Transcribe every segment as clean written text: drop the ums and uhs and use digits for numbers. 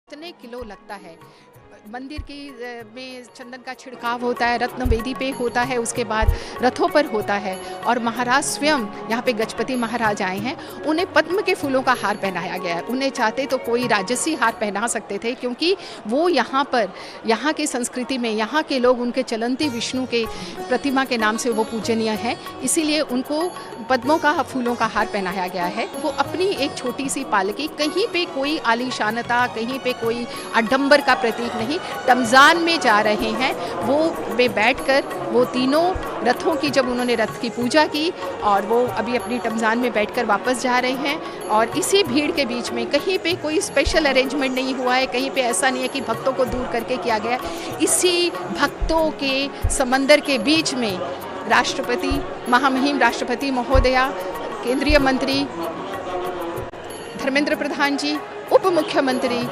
कितने किलो लगता है। मंदिर की में चंदन का छिड़काव होता है, रत्न वेदी पे होता है, उसके बाद रथों पर होता है। और महाराज स्वयं यहाँ पे गजपति महाराज आए हैं, उन्हें पद्म के फूलों का हार पहनाया गया है। उन्हें चाहते तो कोई राजसी हार पहना सकते थे, क्योंकि वो यहाँ पर यहाँ की संस्कृति में यहाँ के लोग उनके चलंती विष्णु के प्रतिमा के नाम से वो पूजनीय है, इसीलिए उनको पद्मों का फूलों का हार पहनाया गया है। वो अपनी एक छोटी सी पालकी, कहीं पे कोई आलीशानता, कहीं पे कोई आडंबर का प्रतीक नहीं, तमजान में जा रहे हैं। वो वे बैठकर वो तीनों रथों की, जब उन्होंने रथ की पूजा की और वो अभी अपनी तमजान में बैठकर वापस जा रहे हैं। और इसी भीड़ के बीच में कहीं पे कोई स्पेशल अरेंजमेंट नहीं हुआ है, कहीं पे ऐसा नहीं है कि भक्तों को दूर करके किया गया। इसी भक्तों के समंदर के बीच में राष्ट्रपति, महामहिम राष्ट्रपति महोदया, केंद्रीय मंत्री धर्मेंद्र प्रधान जी, उप मुख्यमंत्री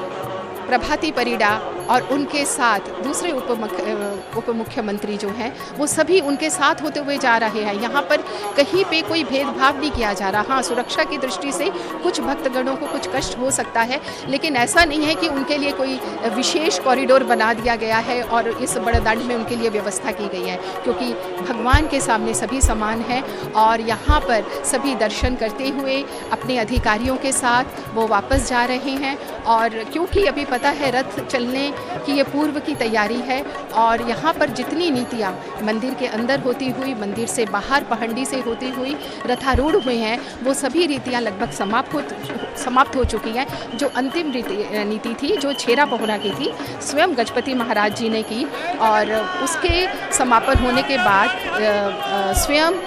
प्रभाती परिडा और उनके साथ दूसरे उप मुख्यमंत्री जो हैं वो सभी उनके साथ होते हुए जा रहे हैं। यहाँ पर कहीं पे कोई भेदभाव नहीं किया जा रहा। हाँ, सुरक्षा की दृष्टि से कुछ भक्तगणों को कुछ कष्ट हो सकता है, लेकिन ऐसा नहीं है कि उनके लिए कोई विशेष कॉरिडोर बना दिया गया है और इस बड़दांड में उनके लिए व्यवस्था की गई है, क्योंकि भगवान के सामने सभी समान हैं। और यहाँ पर सभी दर्शन करते हुए अपने अधिकारियों के साथ वो वापस जा रहे हैं। और क्योंकि अभी पता है रथ चलने कि ये पूर्व की तैयारी है, और यहाँ पर जितनी नीतियाँ मंदिर के अंदर होती हुई, मंदिर से बाहर पहंडी से होती हुई रथारूढ़ हुए हैं, वो सभी रीतियाँ लगभग समाप्त हो चुकी हैं। जो अंतिम नीति थी, जो छेरा पोहरा की थी, स्वयं गजपति महाराज जी ने की, और उसके समापन होने के बाद स्वयं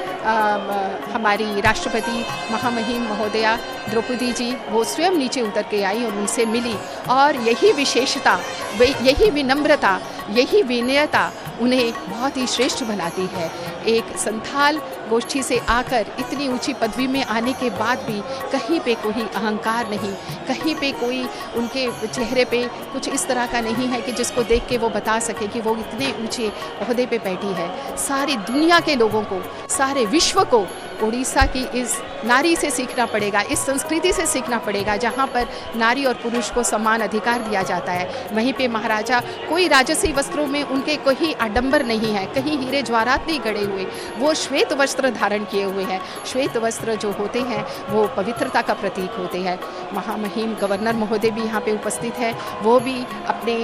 हमारी राष्ट्रपति महामहिम महोदया द्रौपदी जी वो स्वयं नीचे उतर के आई और उनसे मिली। और यही विशेषता, यही विनम्रता, यही विनयता उन्हें बहुत ही श्रेष्ठ बनाती है। एक संथाल गोष्ठी से आकर इतनी ऊंची पदवी में आने के बाद भी कहीं पे कोई अहंकार नहीं, कहीं पे कोई उनके चेहरे पे कुछ इस तरह का नहीं है कि जिसको देख के वो बता सके कि वो इतने ऊंचे ओहदे पे बैठी है। सारी दुनिया के लोगों को, सारे विश्व को उड़ीसा की इस नारी से सीखना पड़ेगा, इस संस्कृति से सीखना पड़ेगा, जहाँ पर नारी और पुरुष को समान अधिकार दिया जाता है। वहीं पे महाराजा कोई राजसी वस्त्रों में उनके कोई आडंबर नहीं है, कहीं हीरे जवाहरात नहीं गड़े हुए, वो श्वेत वस्त्र धारण किए हुए हैं। श्वेत वस्त्र जो होते हैं वो पवित्रता का प्रतीक होते हैं। महामहिम गवर्नर महोदय भी यहाँ पे उपस्थित है, वो भी अपने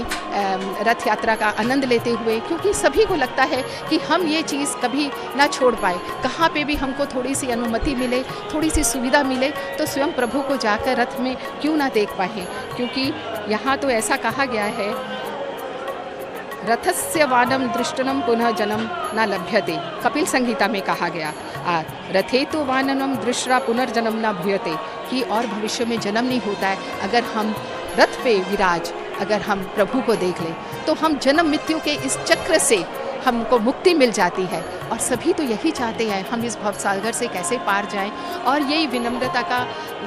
रथ यात्रा का आनंद लेते हुए, क्योंकि सभी को लगता है कि हम ये चीज़ कभी ना छोड़ पाए, कहाँ पे भी हमको थोड़ी सी अनुमति मिले, थोड़ी सी सुविधा मिले तो स्वयं प्रभु को जाकर रथ में क्यों ना देख पाए। क्योंकि यहाँ तो ऐसा कहा गया है, रथस्य वानम दृष्टनम पुनः जन्म न लभ्यते, कपिल संहिता में कहा गया। रथे तो वाननम दृष्टा पुनर्जन्म न भूयते, कि और भविष्य में जन्म नहीं होता है। अगर हम रथ पे विराज, अगर हम प्रभु को देख लें तो हम जन्म मृत्यु के इस चक्र से हमको मुक्ति मिल जाती है। और सभी तो यही चाहते हैं, हम इस भवसागर से कैसे पार जाएं। और यही विनम्रता का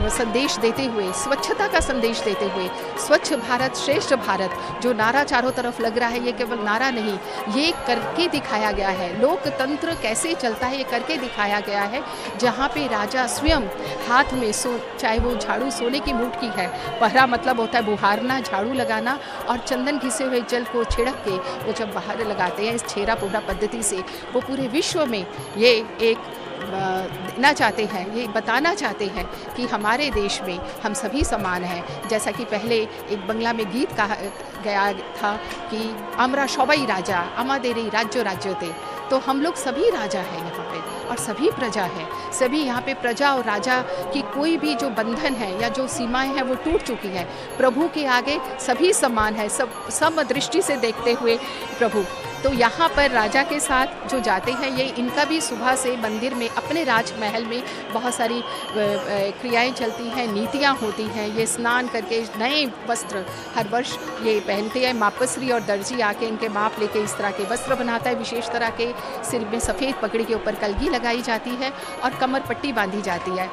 संदेश देते हुए, स्वच्छता का संदेश देते हुए, स्वच्छ भारत श्रेष्ठ भारत जो नारा चारों तरफ लग रहा है, ये केवल नारा नहीं, ये करके दिखाया गया है। लोकतंत्र कैसे चलता है ये करके दिखाया गया है, जहाँ पे राजा स्वयं हाथ में चाहे वो झाड़ू सोने की मूठ की है, पहरा मतलब होता है बुहारना, झाड़ू लगाना, और चंदन घिसे हुए जल को छिड़क के वो जब बाहर लगाते हैं इस छेरा पोहरा पद्धति से, वो पूरे विश्व में ये एक देना चाहते हैं, ये बताना चाहते हैं कि हमारे देश में हम सभी समान हैं। जैसा कि पहले एक बंगला में गीत कहा गया था कि आमरा सबाई राजा आमादेरी राज्य राज्यते, तो हम लोग सभी राजा हैं यहाँ पे और सभी प्रजा है। सभी यहाँ पे प्रजा और राजा की कोई भी जो बंधन है या जो सीमाएं हैं वो टूट चुकी हैं। प्रभु के आगे सभी समान है, सब समदृष्टि से देखते हुए प्रभु। तो यहाँ पर राजा के साथ जो जाते हैं, ये इनका भी सुबह से मंदिर में अपने राजमहल में बहुत सारी क्रियाएं चलती हैं, नीतियाँ होती हैं। ये स्नान करके नए वस्त्र हर वर्ष ये पहनते हैं। मापसरी और दर्जी आके इनके माप लेके इस तरह के वस्त्र बनाता है, विशेष तरह के। सिर में सफ़ेद पगड़ी के ऊपर कलगी लगाई जाती है और कमर पट्टी बांधी जाती है।